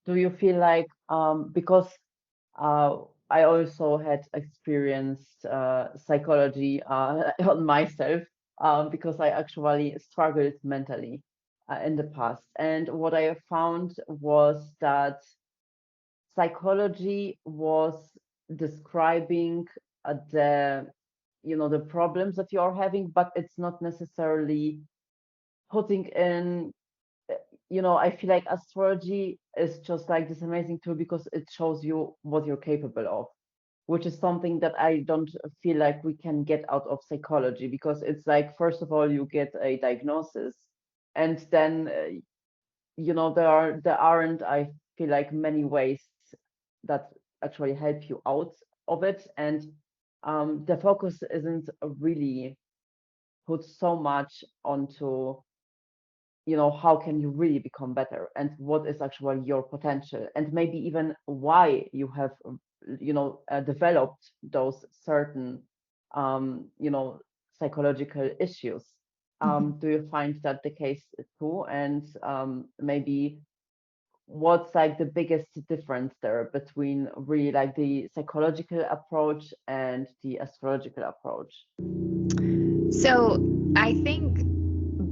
do you feel like, because uh, I also had experienced psychology on myself, because I actually struggled mentally in the past. And what I found was that psychology was describing the, the problems that you're having, but it's not necessarily putting in, I feel like astrology is just like this amazing tool because it shows you what you're capable of, which is something that I don't feel like we can get out of psychology, because it's like, first of all, you get a diagnosis, and then, there aren't, I feel like, many ways that actually help you out of it. And the focus isn't really put so much onto, how can you really become better, and what is actually your potential, and maybe even why you have, developed those certain, psychological issues. Mhm. Do you find that the case too? And maybe what's like the biggest difference there between really like the psychological approach and the astrological approach? So I think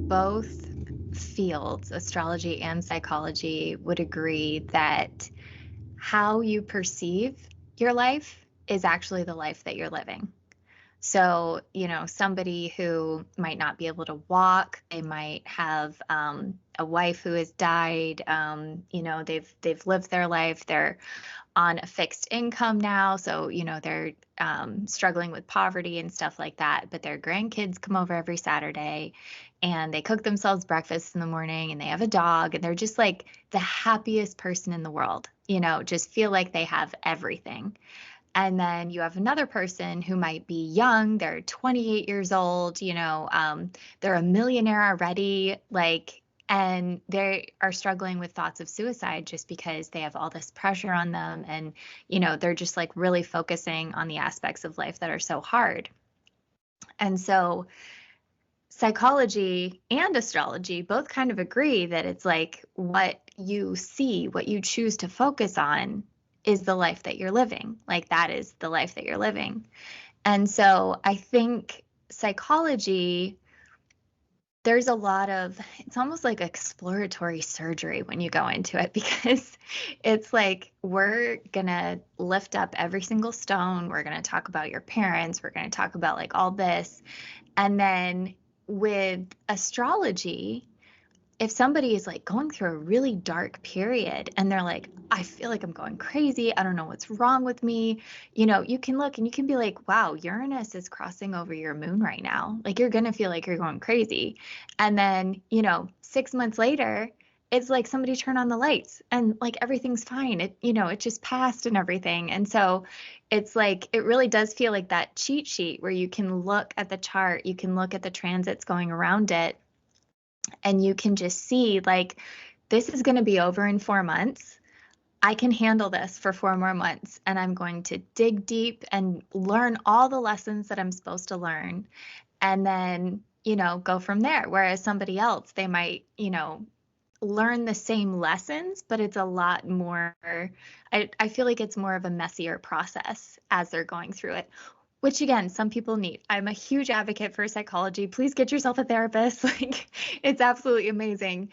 both fields, astrology and psychology, would agree that how you perceive your life is actually the life that you're living. So, somebody who might not be able to walk, they might have a wife who has died. They've lived their life. They're on a fixed income now, so they're struggling with poverty and stuff like that. But their grandkids come over every Saturday, and they cook themselves breakfast in the morning, and they have a dog, and they're just like the happiest person in the world. Just feel like they have everything. And then you have another person who might be young, they're 28 years old, they're a millionaire already, like, and they are struggling with thoughts of suicide just because they have all this pressure on them. And, they're just like really focusing on the aspects of life that are so hard. And so, psychology and astrology both kind of agree that it's like what you see, what you choose to focus on is the life that you're living. Like that is the life that you're living. And so I think psychology, there's a lot of, it's almost like exploratory surgery when you go into it because it's like we're going to lift up every single stone. We're going to talk about your parents. We're going to talk about like all this. And then with astrology, if somebody is like going through a really dark period and they're like, I feel like I'm going crazy. I don't know what's wrong with me. You can look and you can be like, wow, Uranus is crossing over your moon right now. Like you're going to feel like you're going crazy. And then, 6 months later, it's like somebody turned on the lights and like everything's fine. It just passed and everything. And so it's like, it really does feel like that cheat sheet where you can look at the chart, you can look at the transits going around it, and you can just see like this is going to be over in 4 months. I can handle this for 4 more months, and I'm going to dig deep and learn all the lessons that I'm supposed to learn, and then, go from there. Whereas somebody else, they might, learn the same lessons, but it's a lot more, I feel like it's more of a messier process as they're going through it, which again, some people need. I'm a huge advocate for psychology. Please get yourself a therapist. Like, it's absolutely amazing.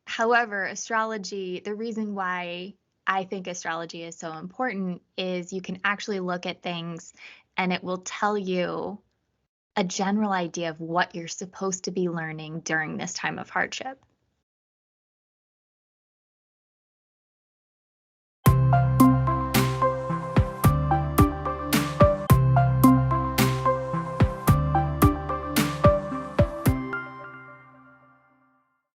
However, astrology, the reason why I think astrology is so important is you can actually look at things and it will tell you a general idea of what you're supposed to be learning during this time of hardship.